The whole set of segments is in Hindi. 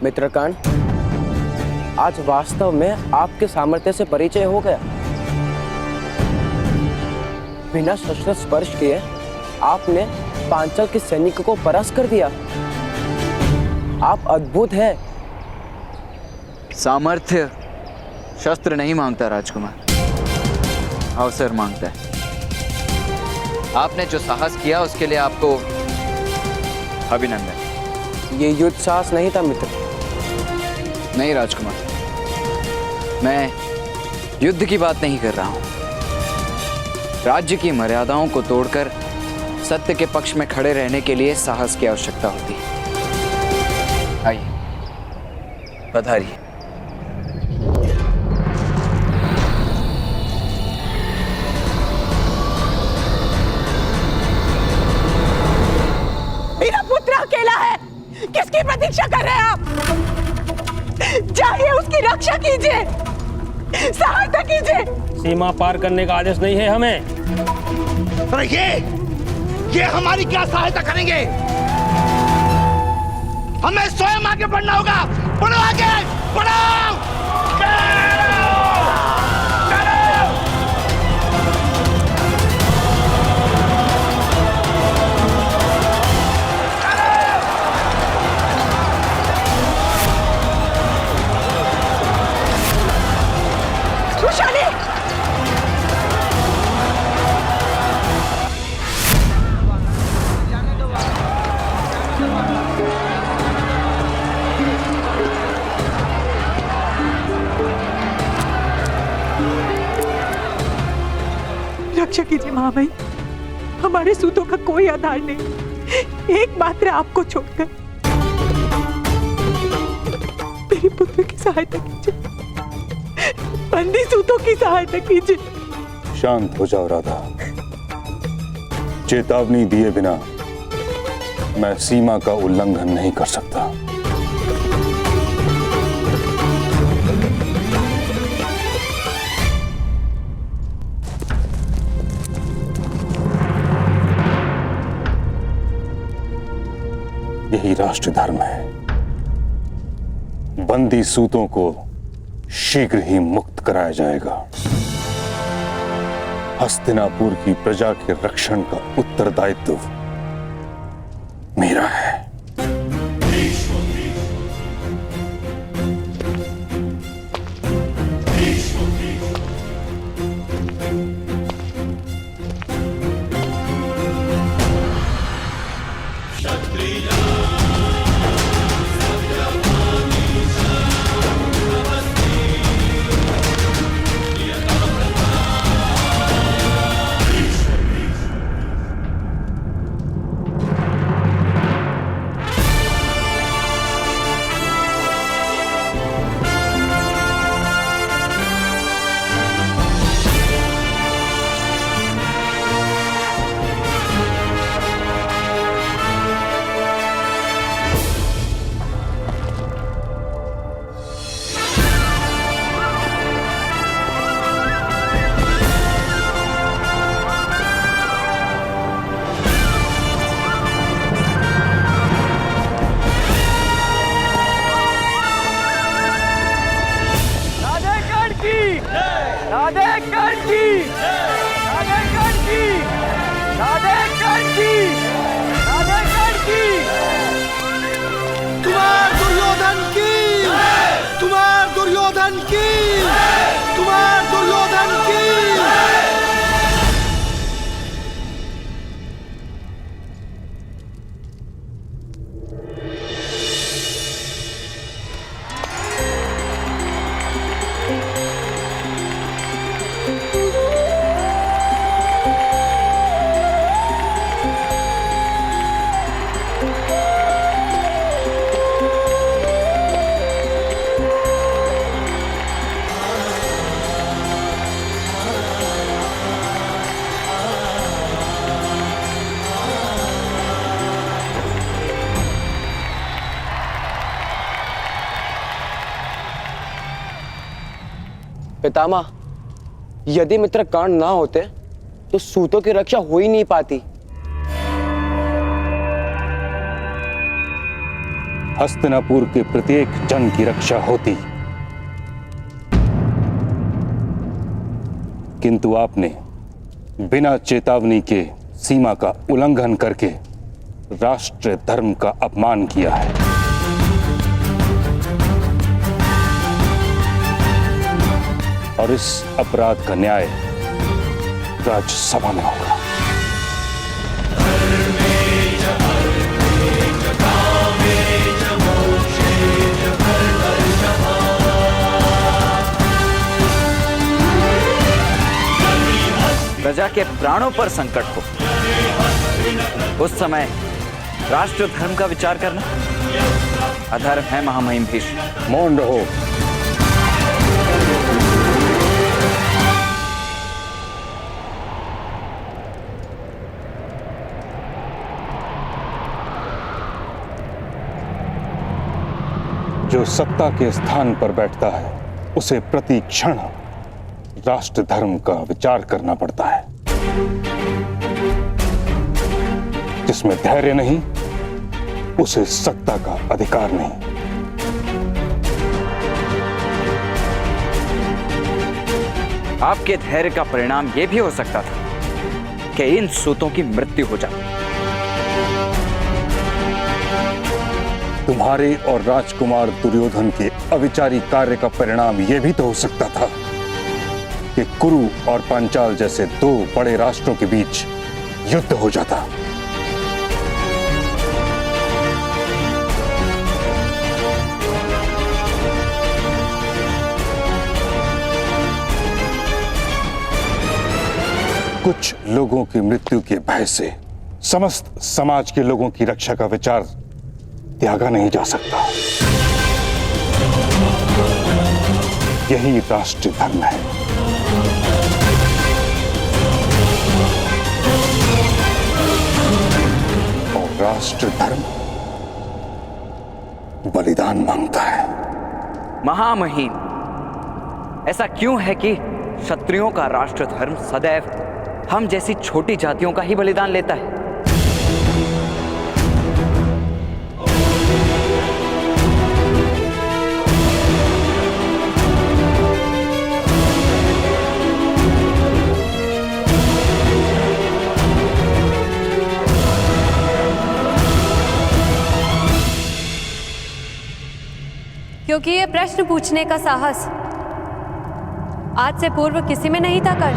मित्रकांड, आज वास्तव में आपके सामर्थ्य से परिचय हो गया। बिना शस्त्र स्पर्श किए आपने पांचाल के सैनिकों को परास्त कर दिया। आप अद्भुत हैं। सामर्थ्य शस्त्र नहीं मांगता राजकुमार, अवसर मांगता है। आपने जो साहस किया उसके लिए आपको अभिनंदन। ये युद्ध साहस नहीं था मित्र। नहीं राजकुमार, मैं युद्ध की बात नहीं कर रहा हूं। राज्य की मर्यादाओं को तोड़कर सत्य के पक्ष में खड़े रहने के लिए साहस की आवश्यकता होती है। आइए, पधारिए। मेरा पुत्र अकेला है, किसकी प्रतीक्षा कर रहे हैं आप? जाइए, उसकी रक्षा कीजिए, सहायता कीजिए। सीमा पार करने का आदेश नहीं है हमें। अरे ये हमारी क्या सहायता करेंगे? हमें स्वयं आगे बढ़ना होगा। बढ़ो आगे, बढ़ो, रक्षा कीजिए महाभाई, हमारे सूतों का कोई आधार नहीं, एकमात्र आपको छोड़कर। मेरे पुत्र की सहायता कीजिए, बंदी सूतों की सहायता कीजिए। शांत हो जाओ राधा। चेतावनी दिए बिना मैं सीमा का उल्लंघन नहीं कर सकता। यही राष्ट्र धर्म है। बंदी सूतों को शीघ्र ही मुक्त कराया जाएगा। हस्तिनापुर की प्रजा के रक्षण का उत्तरदायित्व मेरा है। पितामह, यदि मित्र कांड ना होते तो सूतों की रक्षा हो ही नहीं पाती। हस्तिनापुर के प्रत्येक जन की रक्षा होती, किंतु आपने बिना चेतावनी के सीमा का उल्लंघन करके राष्ट्र धर्म का अपमान किया है। और इस अपराध का न्याय राज्यसभा में होगा। प्रजा के प्राणों पर संकट हो उस समय राष्ट्र धर्म का विचार करना अधर्म है। महामहिम भीष्म, मौन रहो। जो सत्ता के स्थान पर बैठता है उसे प्रति क्षण राष्ट्र धर्म का विचार करना पड़ता है। जिसमें धैर्य नहीं उसे सत्ता का अधिकार नहीं। आपके धैर्य का परिणाम यह भी हो सकता था कि इन सूतों की मृत्यु हो जाए। तुम्हारे और राजकुमार दुर्योधन के अविचारी कार्य का परिणाम यह भी तो हो सकता था कि कुरु और पांचाल जैसे दो बड़े राष्ट्रों के बीच युद्ध हो जाता। कुछ लोगों की मृत्यु के भय से समस्त समाज के लोगों की रक्षा का विचार त्यागा नहीं जा सकता। यही राष्ट्रीय धर्म है। और राष्ट्र धर्म बलिदान मांगता है। महामहिम, ऐसा क्यों है कि क्षत्रियों का राष्ट्र धर्म सदैव हम जैसी छोटी जातियों का ही बलिदान लेता है? क्योंकि ये प्रश्न पूछने का साहस आज से पूर्व किसी में नहीं था कर।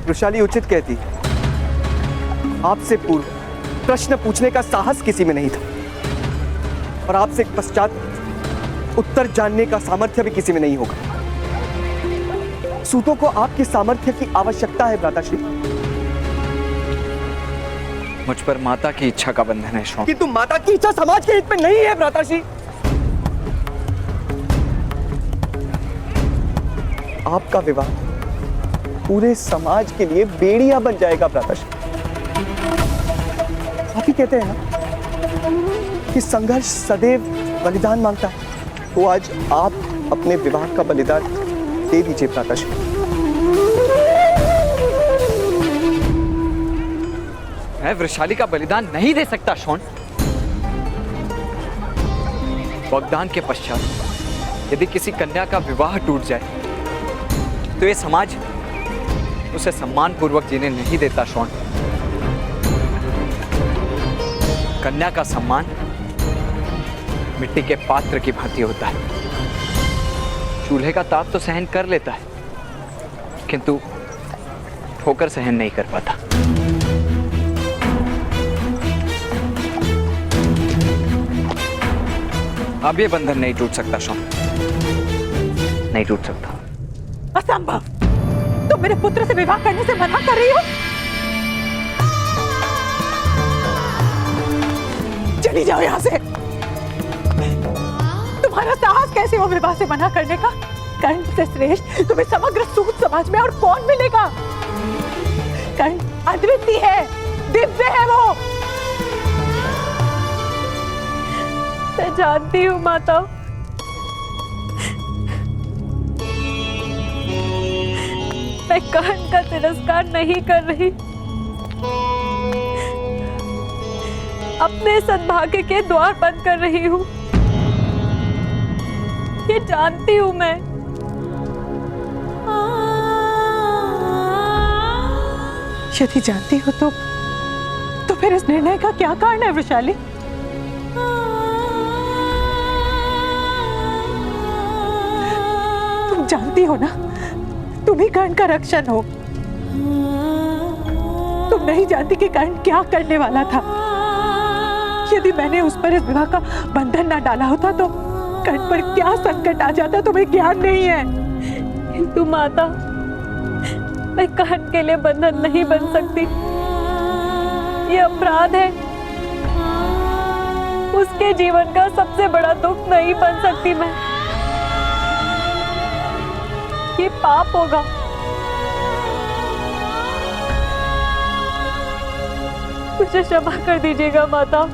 वृषाली उचित कहती, आपसे पूर्व प्रश्न पूछने का साहस किसी में नहीं था और आपसे पश्चात उत्तर जानने का सामर्थ्य भी किसी में नहीं होगा। सूतों को आपकी सामर्थ्य की आवश्यकता है भ्राताश्री। मुझ पर माता की इच्छा का बंधन है शौन। किंतु माता की इच्छा समाज के हित में नहीं है भ्राताश्री। आपका विवाह पूरे समाज के लिए बेड़िया बन जाएगा भ्राताश्री। आप ही कहते हैं ना कि संघर्ष सदैव बलिदान मांगता है, तो आज आप अपने विवाह का बलिदान दे दीजिए भ्राताश्री। मैं वृषाली का बलिदान नहीं दे सकता शौन। वाग्दान के पश्चात यदि किसी कन्या का विवाह टूट जाए तो ये समाज उसे सम्मान पूर्वक जीने नहीं देता शौन। कन्या का सम्मान मिट्टी के पात्र की भांति होता है। चूल्हे का ताप तो सहन कर लेता है, किंतु ठोकर सहन नहीं कर पाता। अब ये बंधन नहीं टूट सकता शौन, नहीं टूट सकता। असंभव, तुम मेरे पुत्र से विवाह करने से मना कर रही हो? चली जाओ यहाँ से। तुम्हारा साहस कैसे हो विवाह से मना करने का? कर्ण से श्रेष्ठ तुम्हें समग्र सूत समाज में और कौन मिलेगा? कर्ण अद्वितीय है, दिव्य है वो। मैं जानती हूँ माता, मैं कर्ण का तिरस्कार नहीं कर रही, अपने सद्भाग्य के द्वार बंद कर रही हूँ। ये जानती हूँ मैं। यदि जानती हो तो फिर इस निर्णय का क्या कारण है वृषाली? तुम जानती हो ना, तुम ही कर्ण का रक्षण हो। तुम नहीं जानती कि कर्ण क्या करने वाला था। यदि मैंने उस पर इस विवाह का बंधन ना डाला होता तो कर्ण पर क्या संकट आ जाता तुम्हें ज्ञान नहीं है। किंतु माता, मैं कर्ण के लिए बंधन नहीं बन सकती। ये अपराध है। उसके जीवन का सबसे बड़ा दुख नहीं बन सकती मैं। ये पाप होगा। मुझे क्षमा कर दीजिएगा माता।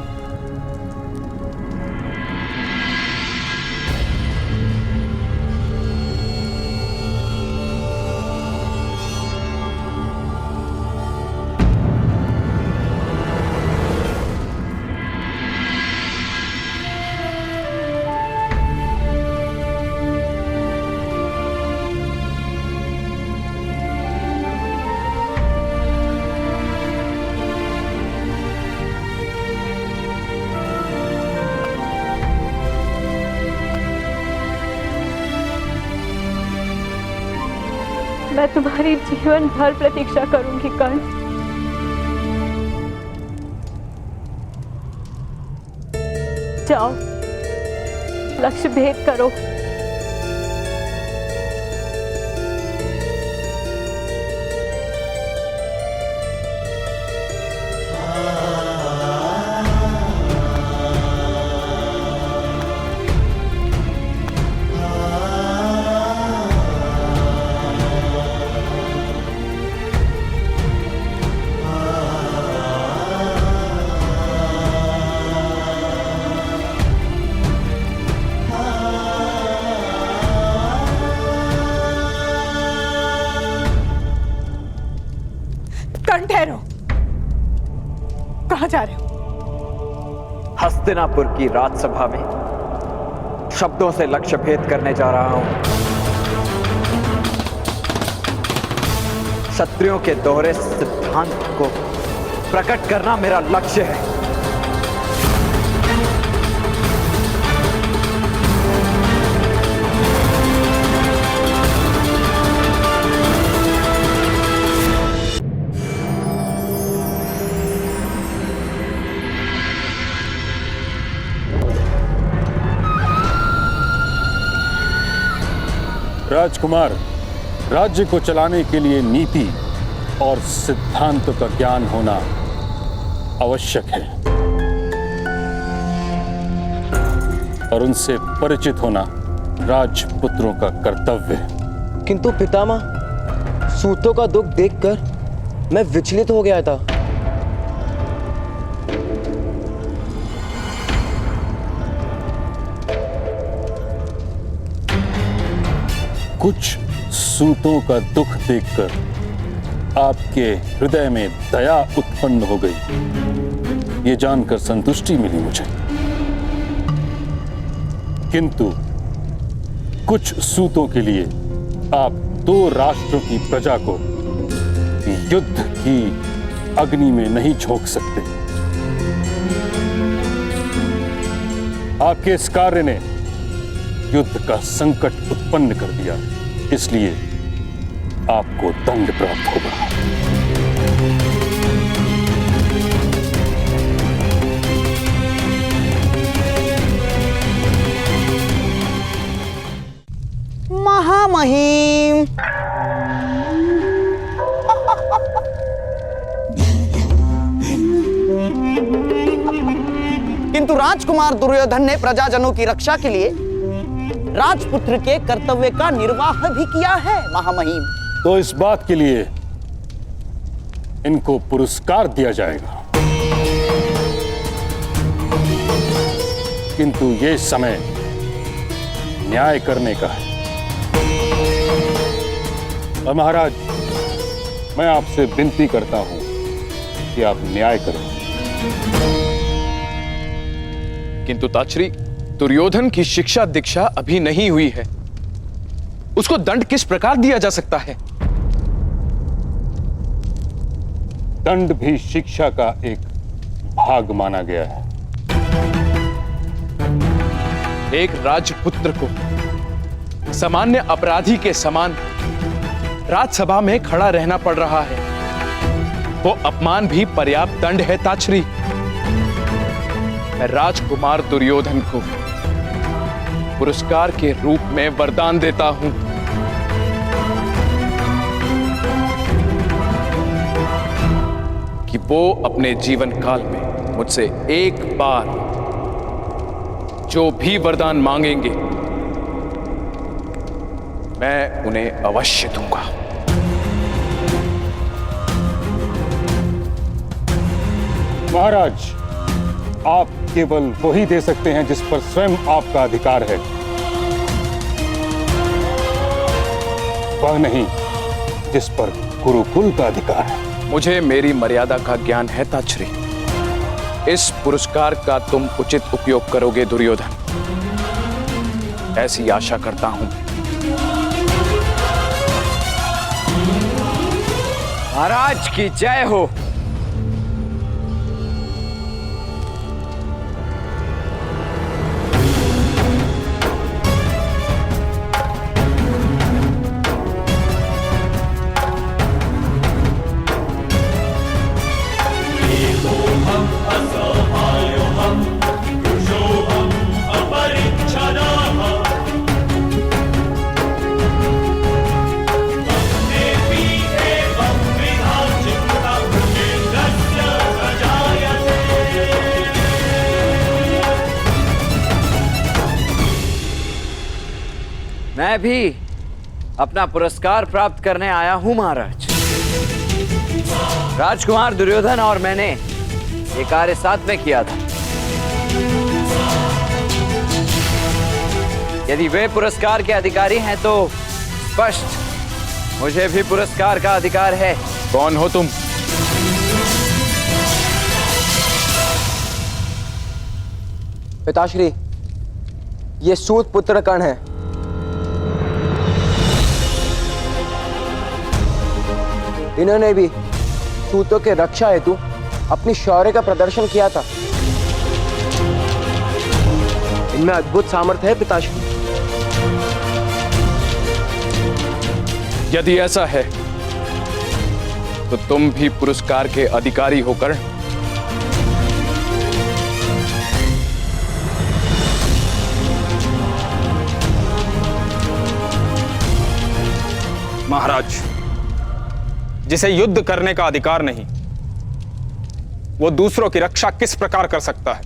मैं तुम्हारी जीवन भर प्रतीक्षा करूंगी कर्ण। जाओ, लक्ष्य भेद करो। कर्ण ठहरो, कहां जा रहे हो? हस्तिनापुर की राजसभा में शब्दों से लक्ष्य भेद करने जा रहा हूं। क्षत्रियों के दोहरे सिद्धांत को प्रकट करना मेरा लक्ष्य है। राजकुमार, राज्य को चलाने के लिए नीति और सिद्धांतों का ज्ञान होना आवश्यक है और उनसे परिचित होना राजपुत्रों का कर्तव्य है। किंतु पितामह, सूतों का दुख देखकर मैं विचलित हो गया था। कुछ सूतों का दुख देखकर आपके हृदय में दया उत्पन्न हो गई, ये जानकर संतुष्टि मिली मुझे। किंतु कुछ सूतों के लिए आप दो राष्ट्रों की प्रजा को युद्ध की अग्नि में नहीं झोंक सकते। आपके इस कार्य ने युद्ध का संकट उत्पन्न कर दिया, इसलिए आपको दंड प्राप्त होगा। महामहिम, किंतु राजकुमार दुर्योधन ने प्रजाजनों की रक्षा के लिए राजपुत्र के कर्तव्य का निर्वाह भी किया है महामहिम। तो इस बात के लिए इनको पुरस्कार दिया जाएगा, किंतु ये समय न्याय करने का है। और महाराज, मैं आपसे विनती करता हूं कि आप न्याय करें। किंतु ताचरी, दुर्योधन की शिक्षा दीक्षा अभी नहीं हुई है, उसको दंड किस प्रकार दिया जा सकता है? दंड भी शिक्षा का एक भाग माना गया है। एक राजपुत्र को सामान्य अपराधी के समान राजसभा में खड़ा रहना पड़ रहा है, वो अपमान भी पर्याप्त दंड है ताचरी। मैं राजकुमार दुर्योधन को पुरस्कार के रूप में वरदान देता हूं कि वो अपने जीवन काल में मुझसे एक बार जो भी वरदान मांगेंगे मैं उन्हें अवश्य दूंगा। महाराज, आप केवल वही दे सकते हैं जिस पर स्वयं आपका अधिकार है, वह नहीं जिस पर गुरुकुल का अधिकार है। मुझे मेरी मर्यादा का ज्ञान है ताचरी। इस पुरस्कार का तुम उचित उपयोग करोगे दुर्योधन, ऐसी आशा करता हूं। महाराज की जय हो। मैं भी अपना पुरस्कार प्राप्त करने आया हूं महाराज। राजकुमार दुर्योधन और मैंने ये कार्य साथ में किया था। यदि वे पुरस्कार के अधिकारी हैं तो स्पष्ट मुझे भी पुरस्कार का अधिकार है। कौन हो तुम? पिताश्री, ये सूत पुत्र कर्ण है। इन्होंने भी सूतों के रक्षा हेतु अपनी शौर्य का प्रदर्शन किया था। इनमें अद्भुत सामर्थ्य है पिताश्री। यदि ऐसा है तो तुम भी पुरस्कार के अधिकारी होकर महाराज, जिसे युद्ध करने का अधिकार नहीं, वो दूसरों की रक्षा किस प्रकार कर सकता है?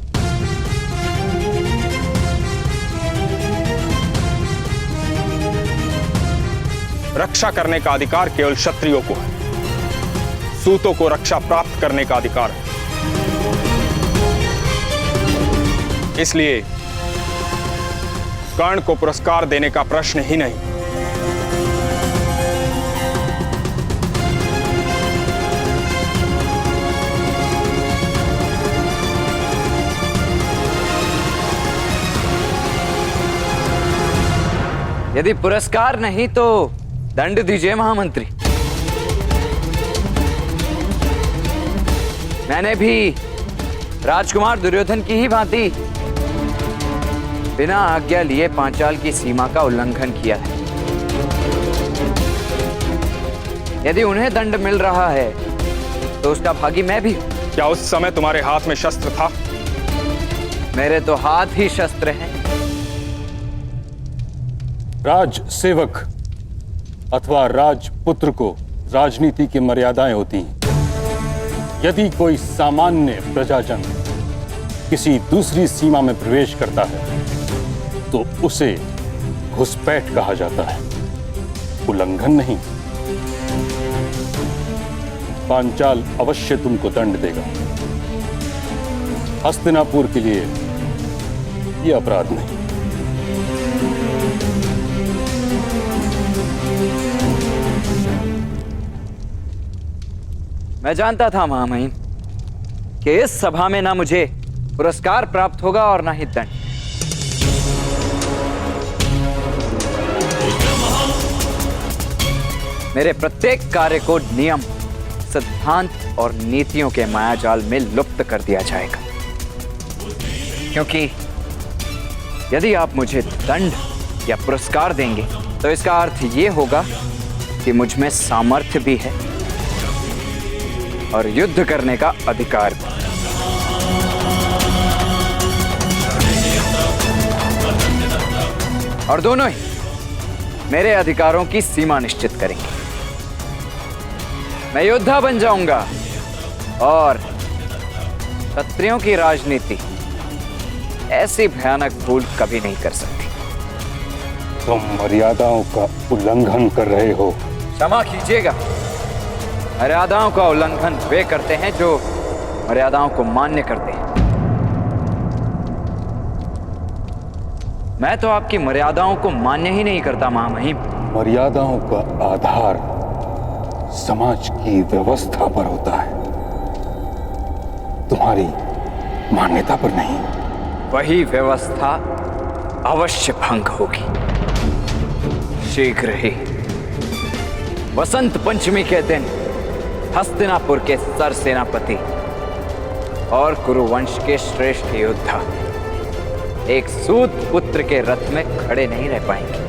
रक्षा करने का अधिकार केवल क्षत्रियों को है। सूतों को रक्षा प्राप्त करने का अधिकार है। इसलिए कर्ण को पुरस्कार देने का प्रश्न ही नहीं। यदि पुरस्कार नहीं तो दंड दीजिए महामंत्री। मैंने भी राजकुमार दुर्योधन की ही भांति बिना आज्ञा लिए पांचाल की सीमा का उल्लंघन किया है। यदि उन्हें दंड मिल रहा है तो उसका भागी मैं भी। क्या उस समय तुम्हारे हाथ में शस्त्र था? मेरे तो हाथ ही शस्त्र हैं। राज सेवक अथवा राजपुत्र को राजनीति की मर्यादाएं होती हैं। यदि कोई सामान्य प्रजाजन किसी दूसरी सीमा में प्रवेश करता है तो उसे घुसपैठ कहा जाता है, उल्लंघन नहीं। पांचाल अवश्य तुमको दंड देगा। हस्तिनापुर के लिए यह अपराध नहीं। मैं जानता था महामहिम कि इस सभा में ना मुझे पुरस्कार प्राप्त होगा और ना ही दंड। मेरे प्रत्येक कार्य को नियम, सिद्धांत और नीतियों के मायाजाल में लुप्त कर दिया जाएगा, क्योंकि यदि आप मुझे दंड या पुरस्कार देंगे तो इसका अर्थ यह होगा कि मुझ में सामर्थ्य भी है और युद्ध करने का अधिकार भी। और दोनों ही मेरे अधिकारों की सीमा निश्चित करेंगे। मैं योद्धा बन जाऊंगा और क्षत्रियों की राजनीति ऐसी भयानक भूल कभी नहीं कर सकती। तुम मर्यादाओं का उल्लंघन कर रहे हो। क्षमा कीजिएगा, मर्यादाओं का उल्लंघन वे करते हैं जो मर्यादाओं को मान्य करते हैं। मैं तो आपकी मर्यादाओं को मान्य ही नहीं करता महामहिम। मर्यादाओं का आधार समाज की व्यवस्था पर होता है, तुम्हारी मान्यता पर नहीं। वही व्यवस्था अवश्य भंग होगी शीघ्र ही। वसंत पंचमी के दिन हस्तिनापुर के सर सेनापति और कुरुवंश के श्रेष्ठ योद्धा एक सूत पुत्र के रथ में खड़े नहीं रह पाएंगे।